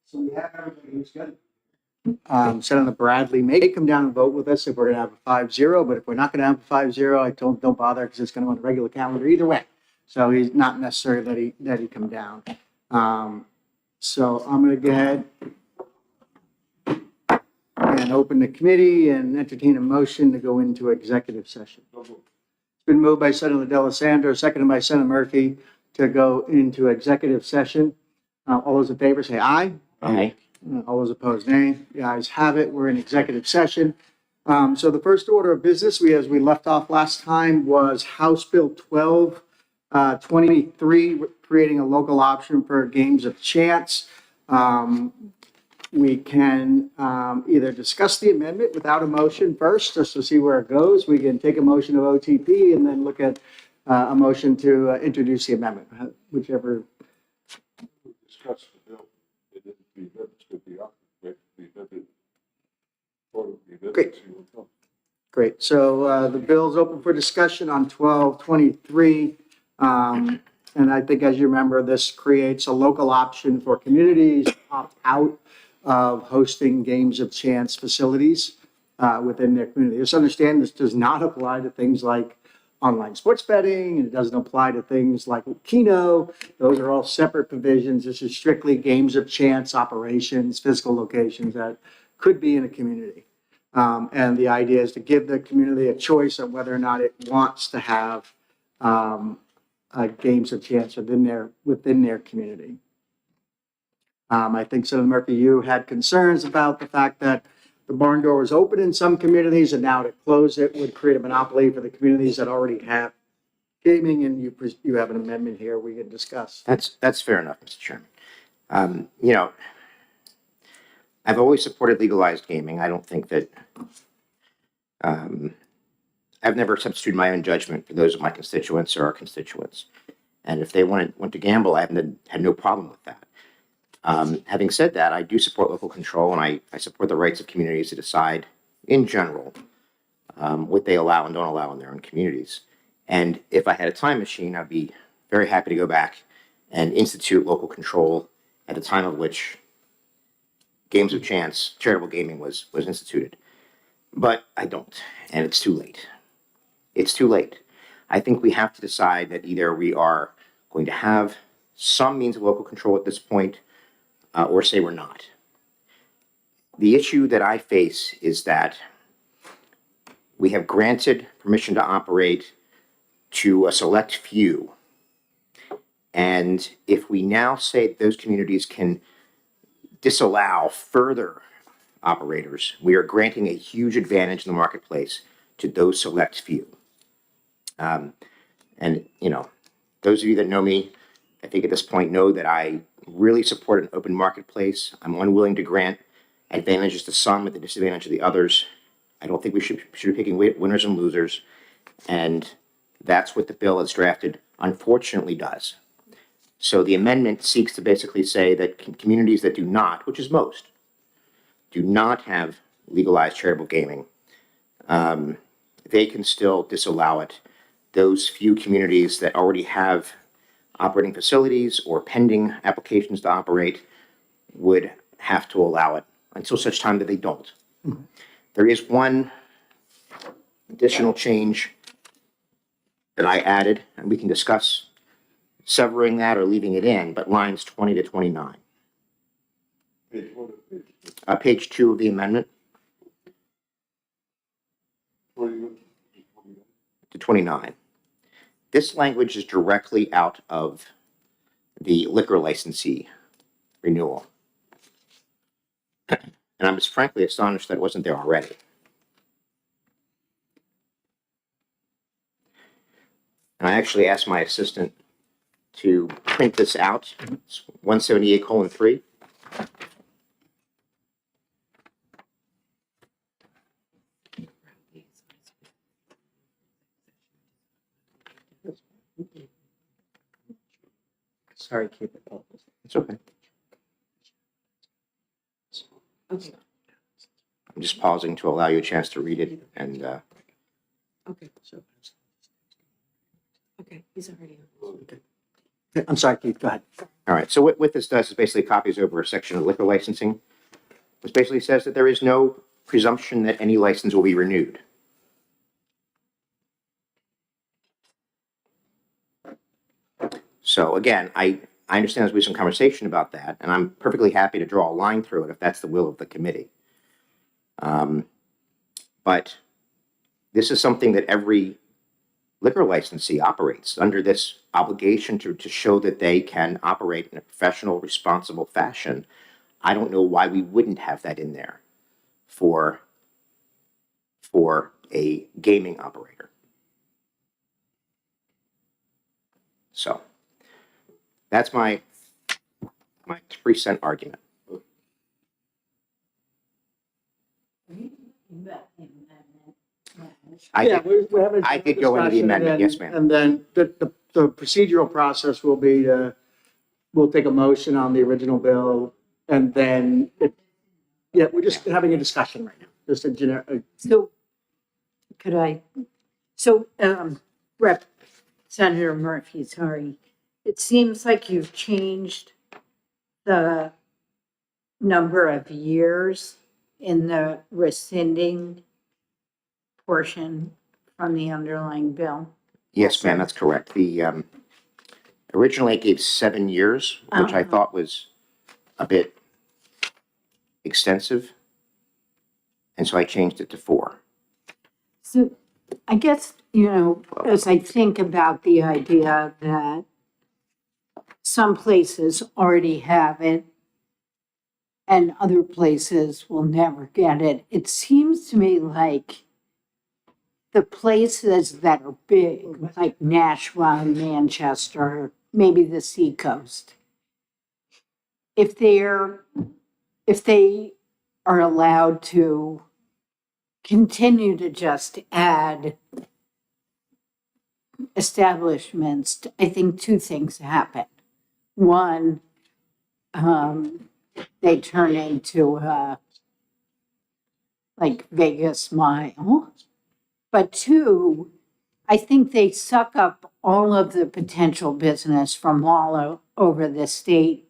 So we have everybody who's good. Senator Bradley may come down and vote with us if we're going to have a 5-0, but if we're not going to have a 5-0, I told him don't bother because it's going to on the regular calendar either way. So he's not necessary that he come down. So I'm going to go ahead and open the committee and entertain a motion to go into executive session. It's been moved by Senator D'Alessandro, seconded by Senator Murphy to go into executive session. All those in favor say aye. Aye. All those opposed, nay. The ayes have it. We're in executive session. So the first order of business, as we left off last time, was House Bill 1223, creating a local option for games of chance. We can either discuss the amendment without a motion first, just to see where it goes. We can take a motion of OTP and then look at a motion to introduce the amendment, whichever. Discuss the bill. It didn't be amendments could be up, right? The amendment. Great. Great. So the bill's open for discussion on 1223. And I think, as you remember, this creates a local option for communities to opt out of hosting games of chance facilities within their community. Just understand this does not apply to things like online sports betting, and it doesn't apply to things like Keno. Those are all separate provisions. This is strictly games of chance operations, physical locations that could be in a community. And the idea is to give the community a choice of whether or not it wants to have games of chance within their community. I think, Senator Murphy, you had concerns about the fact that the barn door was open in some communities, and now to close it would create a monopoly for the communities that already have gaming, and you have an amendment here we can discuss. That's fair enough, Mr. Chairman. I've always supported legalized gaming. I don't think that I've never substituted my own judgment for those of my constituents or our constituents. And if they want to gamble, I haven't had no problem with that. Having said that, I do support local control, and I support the rights of communities to decide, in general, what they allow and don't allow in their own communities. And if I had a time machine, I'd be very happy to go back and institute local control at the time of which games of chance, charitable gaming was instituted. But I don't, and it's too late. It's too late. I think we have to decide that either we are going to have some means of local control at this point, or say we're not. The issue that I face is that we have granted permission to operate to a select few. And if we now say that those communities can disallow further operators, we are granting a huge advantage in the marketplace to those select few. And, those of you that know me, I think at this point know that I really support an open marketplace. I'm unwilling to grant advantages to some at the disadvantage of the others. I don't think we should be picking winners and losers. And that's what the bill as drafted unfortunately does. So the amendment seeks to basically say that communities that do not, which is most, do not have legalized charitable gaming, they can still disallow it. Those few communities that already have operating facilities or pending applications to operate would have to allow it until such time that they don't. Mm-hmm. There is one additional change that I added, and we can discuss severing that or leaving it in, but lines 20 to 29. Page 2 of the amendment. To 29. This language is directly out of the liquor licensee renewal. And I'm just frankly astonished that it wasn't there already. And I actually asked my assistant to print this out. It's 178:3. Sorry, keep it up. It's okay. Okay, I'm just pausing to allow you a chance to read it. And okay, he's already on. I'm sorry, Keith, go ahead. All right, so what this does is basically copies over a section of liquor licensing, which basically says that there is no presumption that any license will be renewed. So again, I understand there's been some conversation about that, and I'm perfectly happy to draw a line through it if that's the will of the committee. But this is something that every liquor licensee operates under, this obligation to show that they can operate in a professional, responsible fashion. I don't know why we wouldn't have that in there for a gaming operator. So that's my 3-cent argument. Yeah, we're having. I did go into the discussion, amendment, and- yes, ma'am. And then the procedural process will be we'll take a motion on the original bill, and then, we're just having a discussion right now, just a generic, So could I, so Rep. Senator Murphy, sorry, it seems like you've changed the number of years in the rescinding portion from the underlying bill. Yes, ma'am, that's correct. The originally it gave 7 years, which I thought was a bit extensive, and so I changed it to 4. So I guess, as I think about the idea that some places already have it and other places will never get it, it seems to me like the places that are big, like Nashua, Manchester, maybe the Seacoast, if they are allowed to continue to just add establishments, I think 2 things happen. One, they turn into like Vegas Mile. But 2, I think they suck up all of the potential business from all over the state,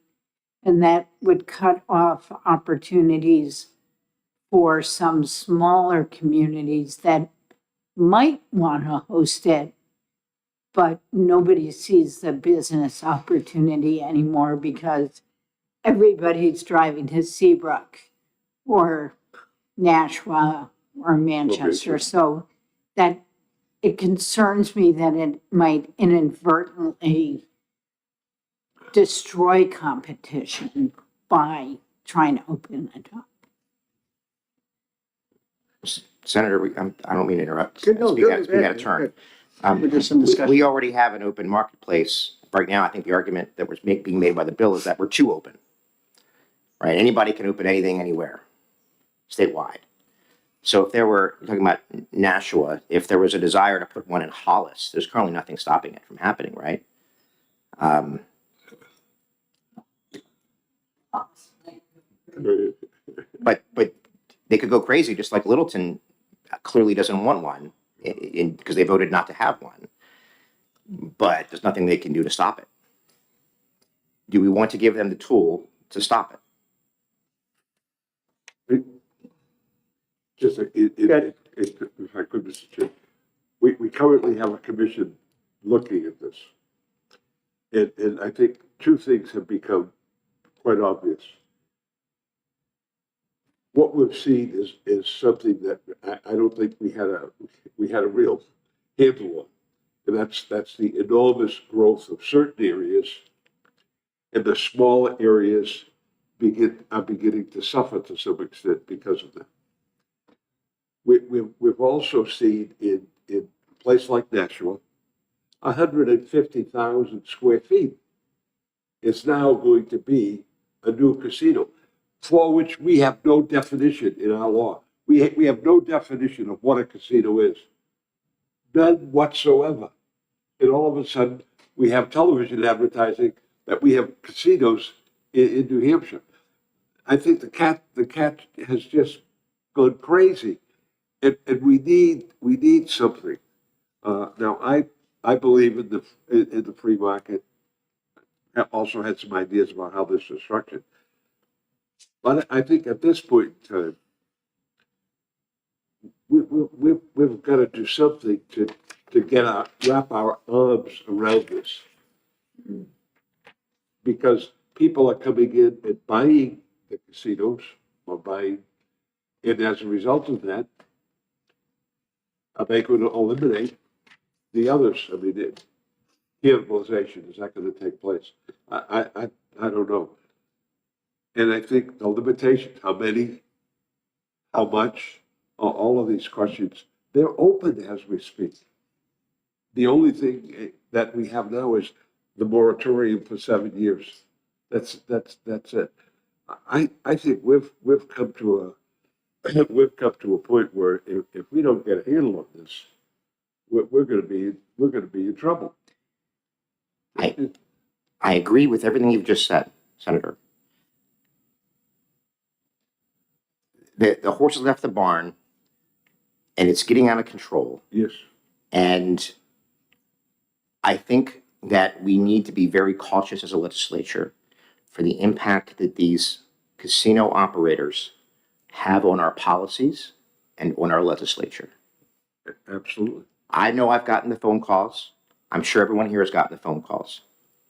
and that would cut off opportunities for some smaller communities that might want to host it, but nobody sees the business opportunity anymore because everybody's driving to Seabrook or Nashua or Manchester. So that it concerns me that it might inadvertently destroy competition by trying to open it up. Senator, I don't mean to interrupt. Good, no, Speak good, out of turn. We're just in discussion. We already have an open marketplace. Right now, I think the argument that was being made by the bill is that we're too open. Right? Anybody can open anything, anywhere, statewide. So if there were, you're talking about Nashua, if there was a desire to put one in Hollis, there's currently nothing stopping it from happening, right? But they could go crazy, just like Littleton clearly doesn't want one because they voted not to have one. But there's nothing they can do to stop it. Do we want to give them the tool to stop it? Just, if I could, Mr. Chair, we currently have a commission looking at this. And I think 2 things have become quite obvious. What we've seen is something that I don't think we had a real handle on. And that's the enormous growth of certain areas, and the smaller areas are beginning to suffer to some extent because of that. We've also seen in a place like Nashua, 150,000 square feet is now going to be a new casino, for which we have no definition in our law. We have no definition of what a casino is. None whatsoever. And all of a sudden, we have television advertising that we have casinos in New Hampshire. I think the cat has just gone crazy, and we need something. Now, I believe in the free market. also had some ideas about how this is structured. But I think at this point in time, we've got to do something to wrap our arms around this. Because people are coming in and buying the casinos or buying, and as a result of that, are they going to eliminate the others? I mean, cannibalization, is that going to take place? I don't know. And I think the limitations, how many, how much, all of these questions, they're open as we speak. The only thing that we have now is the moratorium for 7 years. That's it. I think we've come to a point where if we don't get a handle on this, we're going to be in trouble. I agree with everything you've just said, Senator. The horse has left the barn, and it's getting out of control. Yes. And I think that we need to be very cautious as a legislature for the impact that these casino operators have on our policies and on our legislature. Absolutely. I know I've gotten the phone calls. I'm sure everyone here has gotten the phone calls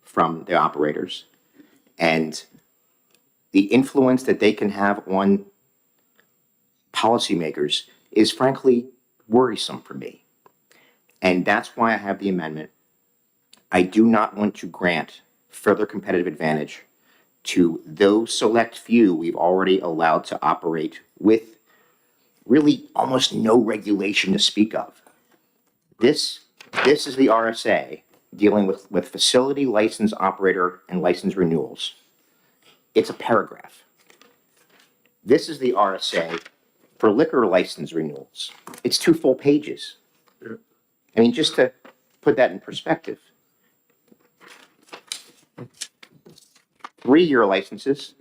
from the operators. And the influence that they can have on policymakers is frankly worrisome for me. And that's why I have the amendment. I do not want to grant further competitive advantage to those select few we've already allowed to operate with really almost no regulation to speak of. This is the RSA dealing with facility license operator and license renewals. It's a paragraph. This is the RSA for liquor license renewals. It's 2 full pages. I mean, just to put that in perspective. 3-year licenses,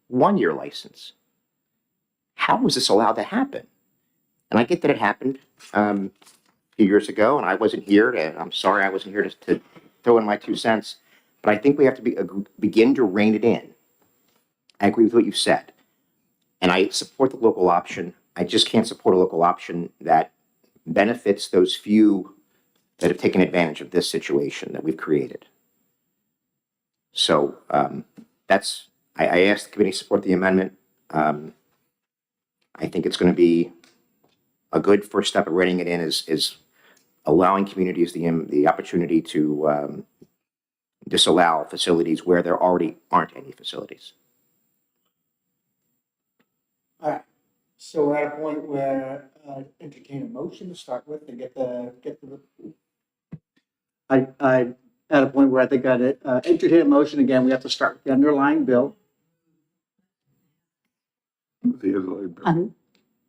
1-year license. How was this allowed to happen? And I get that it happened a few years ago, and I wasn't here. I'm sorry I wasn't here to throw in my 2 cents. But I think we have to begin to rein it in. I agree with what you've said. And I support the local option. I just can't support a local option that benefits those few that have taken advantage of this situation that we've created. So I asked the committee to support the amendment. I think it's going to be a good first step of writing it in is allowing communities the opportunity to disallow facilities where there already aren't any facilities. All right, so we're at a point where entertain a motion to start with and get the. I at a point where I think I'd entertain a motion again. We have to start with the underlying bill. The underlying bill.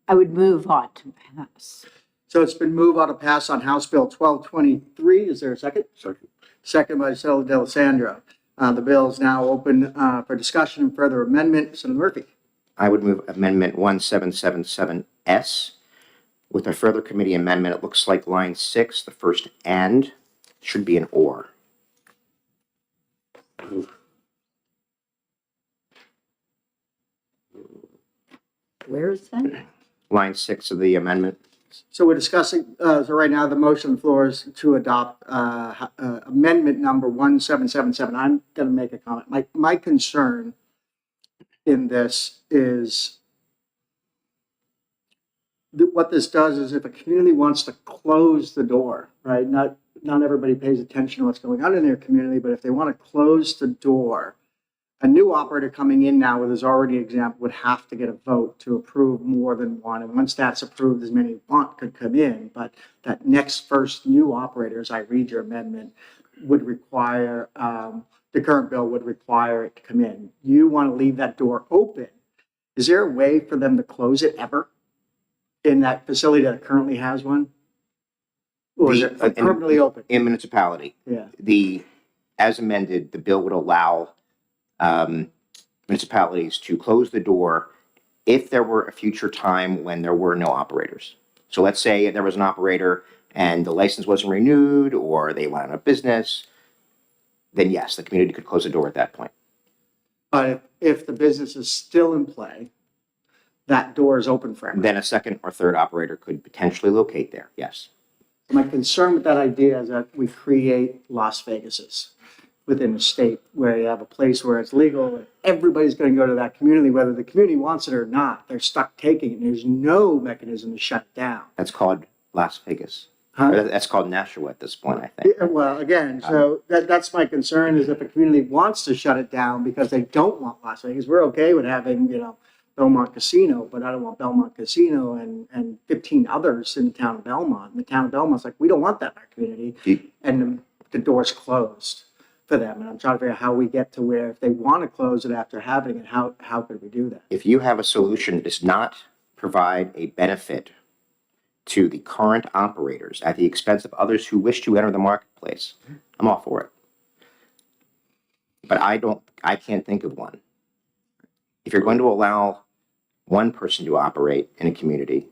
I would move on to pass. So it's been moved on to pass on House Bill 1223. Is there a second? Second. Second by Senator D'Alessandro. The bill is now open for discussion and further amendment. Senator Murphy. I would move Amendment 1777S. With a further committee amendment, it looks like line 6, the first "and" should be an "or." Where is that? Line 6 of the amendment. So we're discussing, so right now the motion on the floor is to adopt amendment number 1777. I'm going to make a comment. My concern in this is that what this does is if a community wants to close the door, right? Not everybody pays attention to what's going on in their community, but if they want to close the door, a new operator coming in now with his already example would have to get a vote to approve more than one. And once that's approved, as many want could come in. But that next first new operator, as I read your amendment, would require, the current bill would require it to come in. You want to leave that door open. Is there a way for them to close it ever in that facility that currently has one? Or is it permanently open? In municipality, Yeah. as amended, the bill would allow municipalities to close the door if there were a future time when there were no operators. So let's say there was an operator and the license wasn't renewed or they went out of business. then yes, the community could close the door at that point. But if the business is still in play, that door is open for everyone. Then a second or third operator could potentially locate there, yes. My concern with that idea is that we create Las Vegases within the state where you have a place where it's legal and everybody's going to go to that community, whether the community wants it or not. They're stuck taking it. There's no mechanism to shut it down. That's called Las Vegas. Huh? Or that's called Nashua at this point, I think. Yeah, well, again, so that's my concern is if a community wants to shut it down because they don't want Las Vegas, we're okay with having, Belmont Casino, but I don't want Belmont Casino and 15 others in the town of Belmont. And the town of Belmont's like, we don't want that in our community. And the door's closed for them. And I'm trying to figure out how we get to where if they want to close it after having it, how could we do that? If you have a solution that does not provide a benefit to the current operators at the expense of others who wish to enter the marketplace, I'm all for it. But I can't think of one. If you're going to allow one person to operate in a community,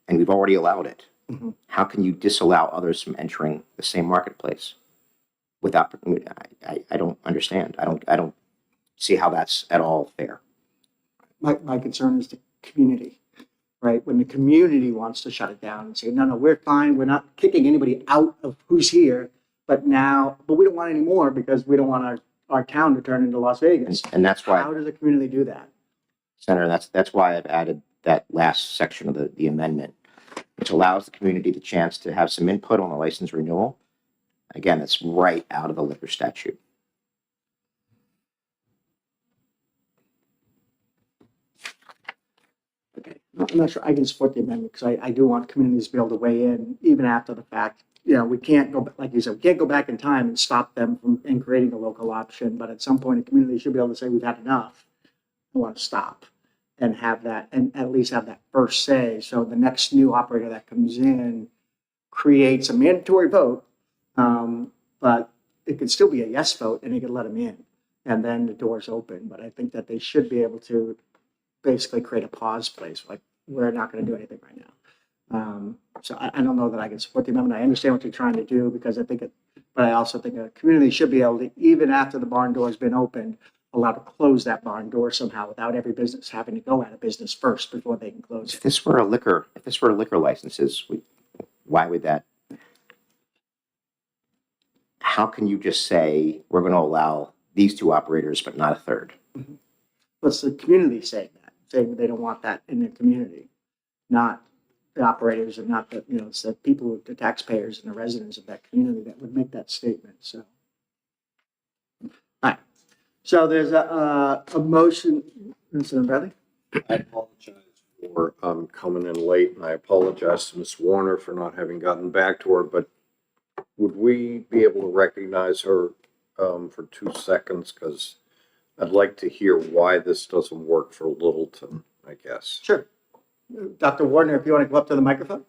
and we've already allowed it, how can you disallow others from entering the same marketplace? Without, I don't understand. I don't see how that's at all fair. My concern is the community, right? When the community wants to shut it down and say, no, we're fine. We're not kicking anybody out of who's here. But we don't want any more because we don't want our town to turn into Las Vegas. And that's why, How does the community do that? Senator, that's why I've added that last section of the amendment, which allows the community the chance to have some input on a license renewal. Again, it's right out of the liquor statute. Okay, I'm not sure I can support the amendment because I do want communities to be able to weigh in even after the fact. We can't go, like you said, we can't go back in time and stop them from creating a local option. But at some point, a community should be able to say, we've had enough. We want to stop and have that, and at least have that first say. So the next new operator that comes in creates a mandatory vote, but it could still be a yes vote and they could let them in. And then the door's open. But I think that they should be able to basically create a pause place, like we're not going to do anything right now. So I don't know that I can support the amendment. I understand what you're trying to do because but I also think a community should be able to, even after the barn door has been opened, allowed to close that barn door somehow without every business having to go out of business first before they can close If it. this were liquor licenses, why would that? How can you just say we're going to allow these two operators but not a third? What's the community saying they don't want that in their community, not the operators and not the, it's the people, the taxpayers and the residents of that community that would make that statement. So, all right. So there's a motion, Mr. Bradley? I apologize for coming in late, and I apologize to Ms. Warner for not having gotten back to her, but would we be able to recognize her for 2 seconds? Because I'd like to hear why this doesn't work for Littleton, I guess. Sure. Dr. Warner, if you want to go up to the microphone.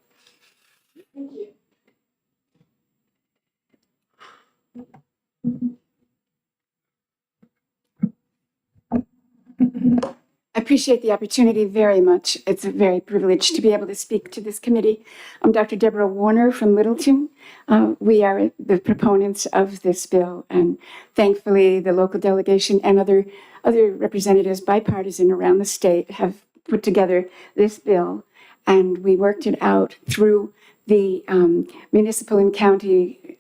I appreciate the opportunity very much. It's a very privilege to be able to speak to this committee. I'm Dr. Deborah Warner from Littleton. We are the proponents of this bill, and thankfully the local delegation and other representatives, bipartisan around the state, have put together this bill, and we worked it out through the municipal and county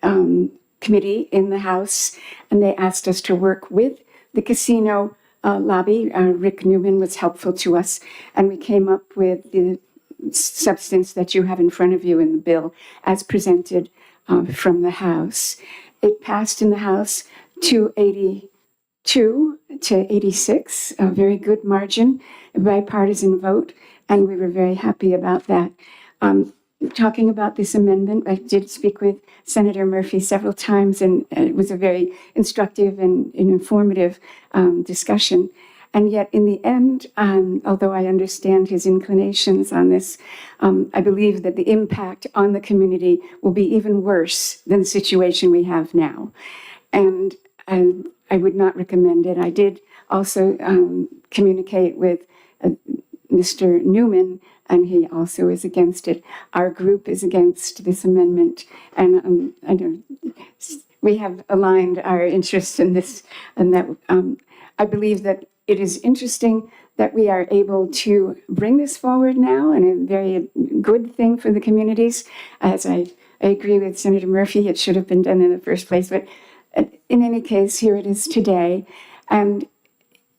committee in the House, and they asked us to work with the casino lobby. Rick Newman was helpful to us, and we came up with the substance that you have in front of you in the bill as presented from the House. It passed in the House 282 to 86, a very good margin, a bipartisan vote, and we were very happy about that. Talking about this amendment, I did speak with Senator Murphy several times, and it was a very instructive and informative discussion. And yet, in the end, although I understand his inclinations on this, I believe that the impact on the community will be even worse than the situation we have now. And I would not recommend it. I did also communicate with Mr. Newman, and he also is against it. Our group is against this amendment, and we have aligned our interests in this, and that I believe that it is interesting that we are able to bring this forward now, and a very good thing for the communities. As I agree with Senator Murphy, it should have been done in the first place, but in any case, here it is today. And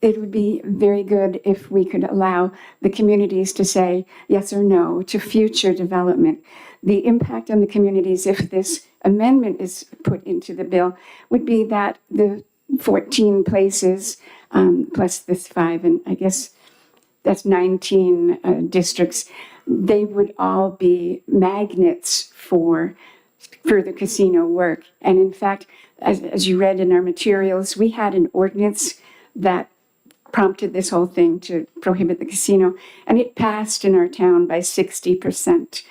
it would be very good if we could allow the communities to say yes or no to future development. The impact on the communities, if this amendment is put into the bill, would be that the 14 places plus this 5, and I guess that's 19 districts, they would all be magnets for further casino work. And in fact, as you read in our materials, we had an ordinance that prompted this whole thing to prohibit the casino, and it passed in our town by 60%.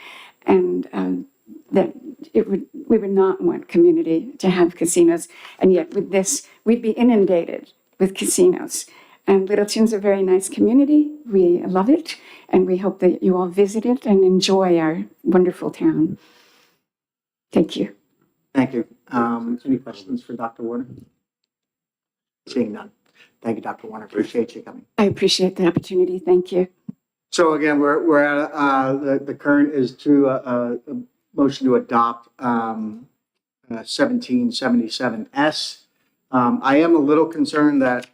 And that we would not want community to have casinos, and yet with this, we'd be inundated with casinos. And Littleton's a very nice community. We love it, and we hope that you all visit it and enjoy our wonderful town. Thank you. Thank you. Any questions for Dr. Warner? Seeing none. Thank you, Dr. Warner. Appreciate you coming. I appreciate the opportunity. Thank you. So again, we're at, the current is to a motion to adopt 1777S. I am a little concerned that,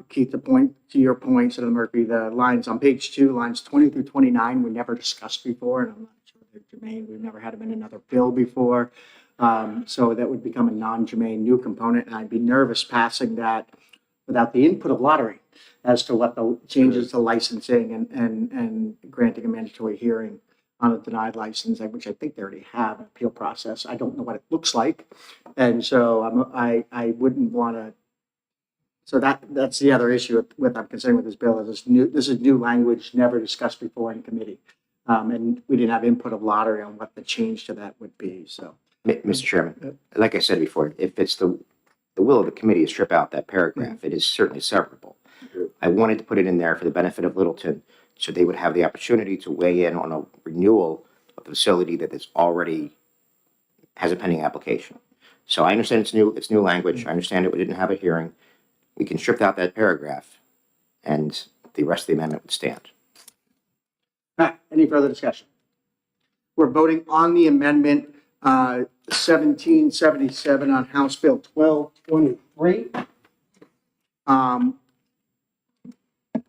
Keith, to your point, Senator Murphy, the lines on page 2, lines 20 through 29, we never discussed before, and I'm not sure they're germane. We've never had them in another bill before. So that would become a non-germane new component, and I'd be nervous passing that without the input of lottery as to what the changes to licensing and granting a mandatory hearing on a denied license, which I think they already have an appeal process. I don't know what it looks like. And so I wouldn't want to, so that's the other issue with I'm concerned with this bill is this is new language never discussed before in committee. And we didn't have input of lottery on what the change to that would be, so. Mr. Chairman, like I said before, if it's the will of the committee to strip out that paragraph, it is certainly severable. I wanted to put it in there for the benefit of Littleton, so they would have the opportunity to weigh in on a renewal of the facility that is already has a pending application. So I understand it's new language. I understand it. We didn't have a hearing. We can strip out that paragraph, and the rest of the amendment would stand. All right, any further discussion? We're voting on the amendment 1777 on House Bill 1223.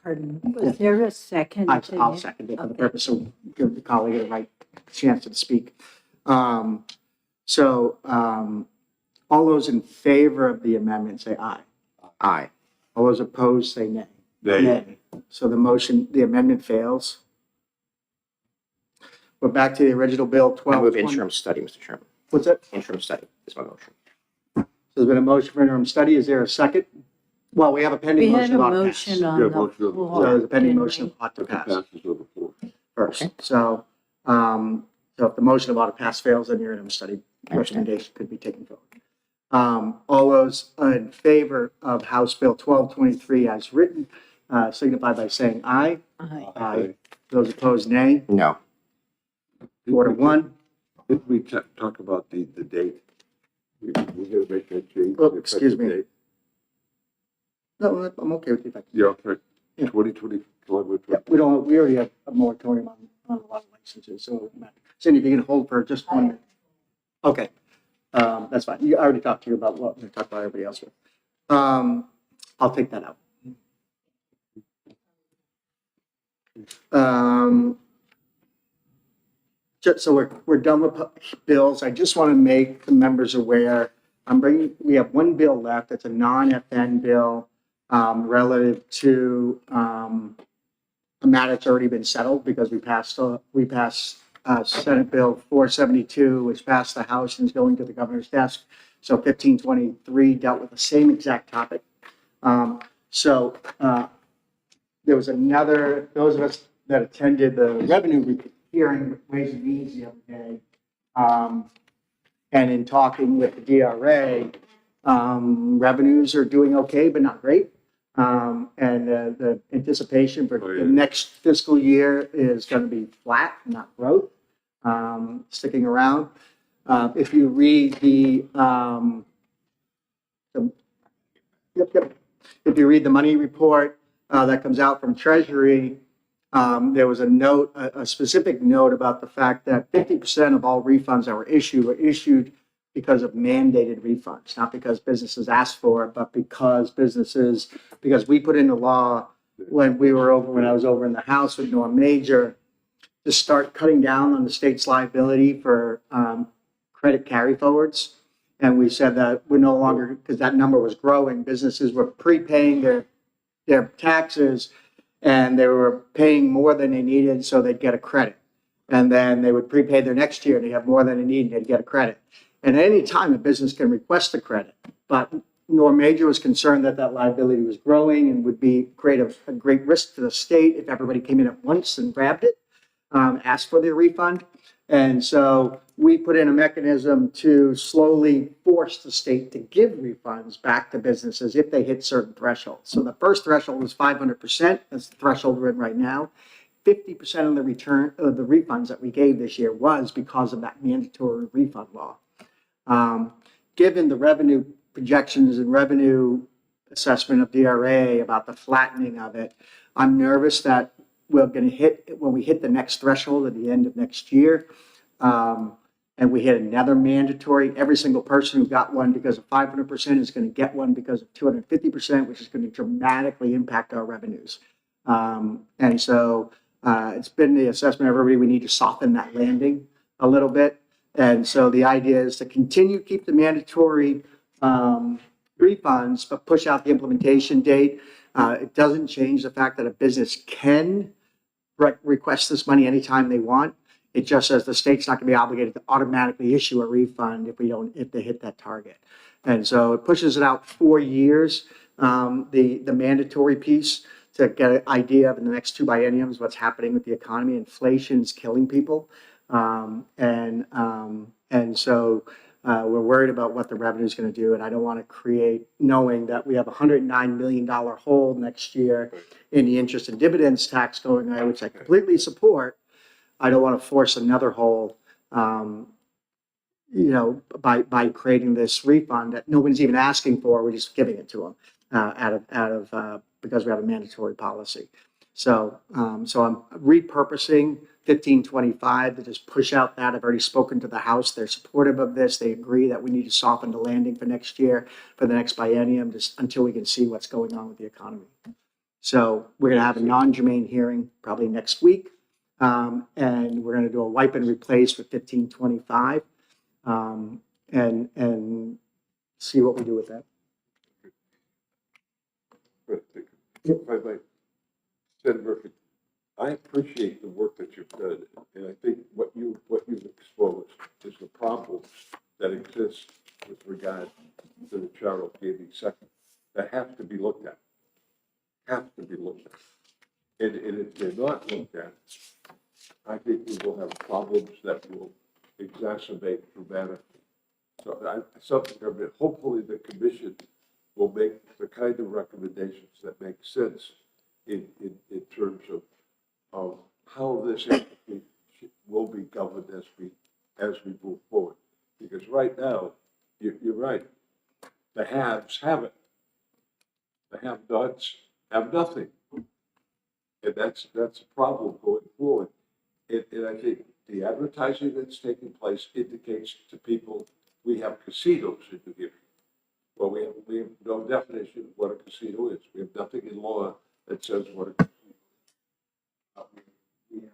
Pardon, was there a second? I'll second it for the purpose of giving the colleague the right chance to speak. All those in favor of the amendment say aye. Aye. All those opposed say nay. Nay. So the amendment fails. We're back to the original bill I move 1220. interim study, Mr. Chairman. What's that? Interim study is my motion. So there's been a motion for interim study. Is there a second? Well, we have a pending We motion had a ought to pass. motion on Yeah, the motion on the So floor. there's a pending didn't motion we? ought to pass Passes on the floor. first. Okay. So if the motion of ought to pass fails, then your interim study I understand. recommendation could be taken forward. All those in favor of House Bill 1223 as written, signify by saying aye. Aye. Aye. Those opposed, nay. No. 4-1. Didn't we talk about the date? We're gonna make that change. Oh, the excuse effective me. date. No, I'm okay with the effect. Yeah, okay. Yeah. 2020. Yeah, we already have a moratorium on a lot of licenses, so Cindy, if you can hold for just 1 minute. Okay, that's fine. I already talked to you about what we talked about everybody else with. I'll take that out. So we're done with bills. I just want to make the members aware, we have one bill left. It's a non-FN bill relative to a matter that's already been settled because we passed Senate Bill 472, which passed the House and is going to the governor's desk. So 1523 dealt with the same exact topic. There was another, those of us that attended the revenue hearing with Ways and Means the other day, and in talking with the DRA, revenues are doing okay, but not great. And the anticipation for the next fiscal year is going to be flat, not growth, sticking around. If you read the, yep. If you read the money report that comes out from Treasury, there was a note, a specific note about the fact that 50% of all refunds that were issued because of mandated refunds, not because businesses asked for it, but because we put in the law when I was over in the House with Norm Major, to start cutting down on the state's liability for credit carry forwards. And we said that we're no longer, because that number was growing, businesses were prepaying their taxes and they were paying more than they needed so they'd get a credit. And then they would prepay their next year and they have more than they need and they'd get a credit. And at any time, a business can request a credit. But Norm Major was concerned that that liability was growing and would create a great risk to the state if everybody came in at once and grabbed it, asked for their refund. And so we put in a mechanism to slowly force the state to give refunds back to businesses if they hit certain thresholds. So the first threshold was 500%. That's the threshold we're in right now. 50% of the refunds that we gave this year was because of that mandatory refund law. Given the revenue projections and revenue assessment of DRA about the flattening of it, I'm nervous that we're going to when we hit the next threshold at the end of next year, and we hit another mandatory, every single person who got one because of 500% is going to get one because of 250%, which is going to dramatically impact our revenues. And so it's been the assessment of everybody, we need to soften that landing a little bit. And so the idea is to continue, keep the mandatory refunds, but push out the implementation date. It doesn't change the fact that a business can request this money anytime they want. It just says the state's not going to be obligated to automatically issue a refund if they hit that target. And so it pushes it out 4 years, the mandatory piece, to get an idea of in the next 2 bienniums what's happening with the economy. Inflation's killing people. And so we're worried about what the revenue is going to do. And I don't want to create, knowing that we have a $109 million hole next year in the interest and dividends tax going away, which I completely support. I don't want to force another hole, by creating this refund that no one's even asking for. We're just giving it to them because we have a mandatory policy. So I'm repurposing 1525 to just push out that. I've already spoken to the House. They're supportive of this. They agree that we need to soften the landing for next year, for the next biennium, just until we can see what's going on with the economy. So we're going to have a non-germane hearing probably next week. And we're going to do a wipe and replace with 1525 and see what we do with that. If I might, Senator Murphy, I appreciate the work that you've done, and I think what you've exposed is the problems that exist with regard to the Charles Kennedy sector that have to be looked at. Have to be looked at. And if they're not looked at, I think we will have problems that will exacerbate dramatically. So hopefully the commission will make the kind of recommendations that make sense in terms of how this entity will be governed as we move forward. Because right now, you're right, the haves have it. The have-nots have nothing. And that's a problem going forward. And I think the advertising that's taking place indicates to people we have casinos in New Hampshire. Well, we have no definition of what a casino is. We have nothing in law that says what a casino is. We have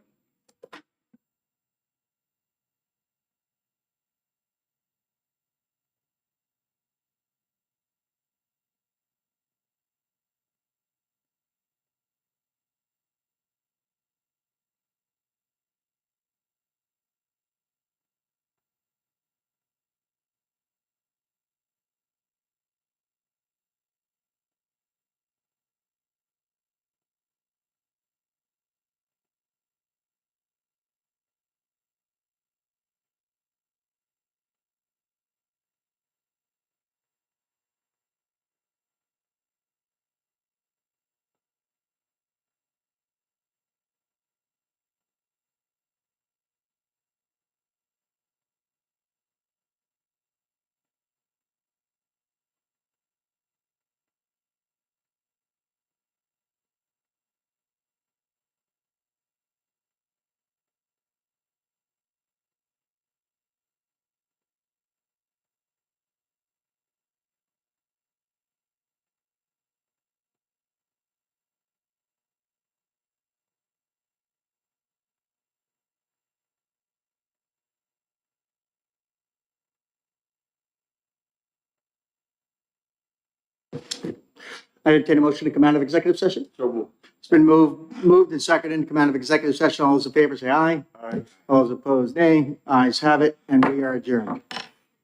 I entertain a motion to come out of executive session. So moved. It's been moved and seconded to come out of executive session. All those in favor say aye. Aye. All those opposed, nay. Ayes have it, and we are adjourned.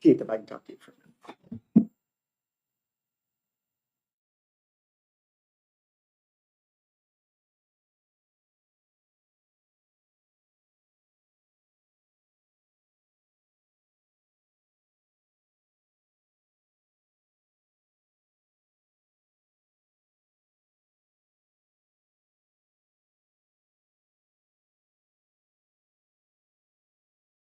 Keith, if I can talk to you for a minute.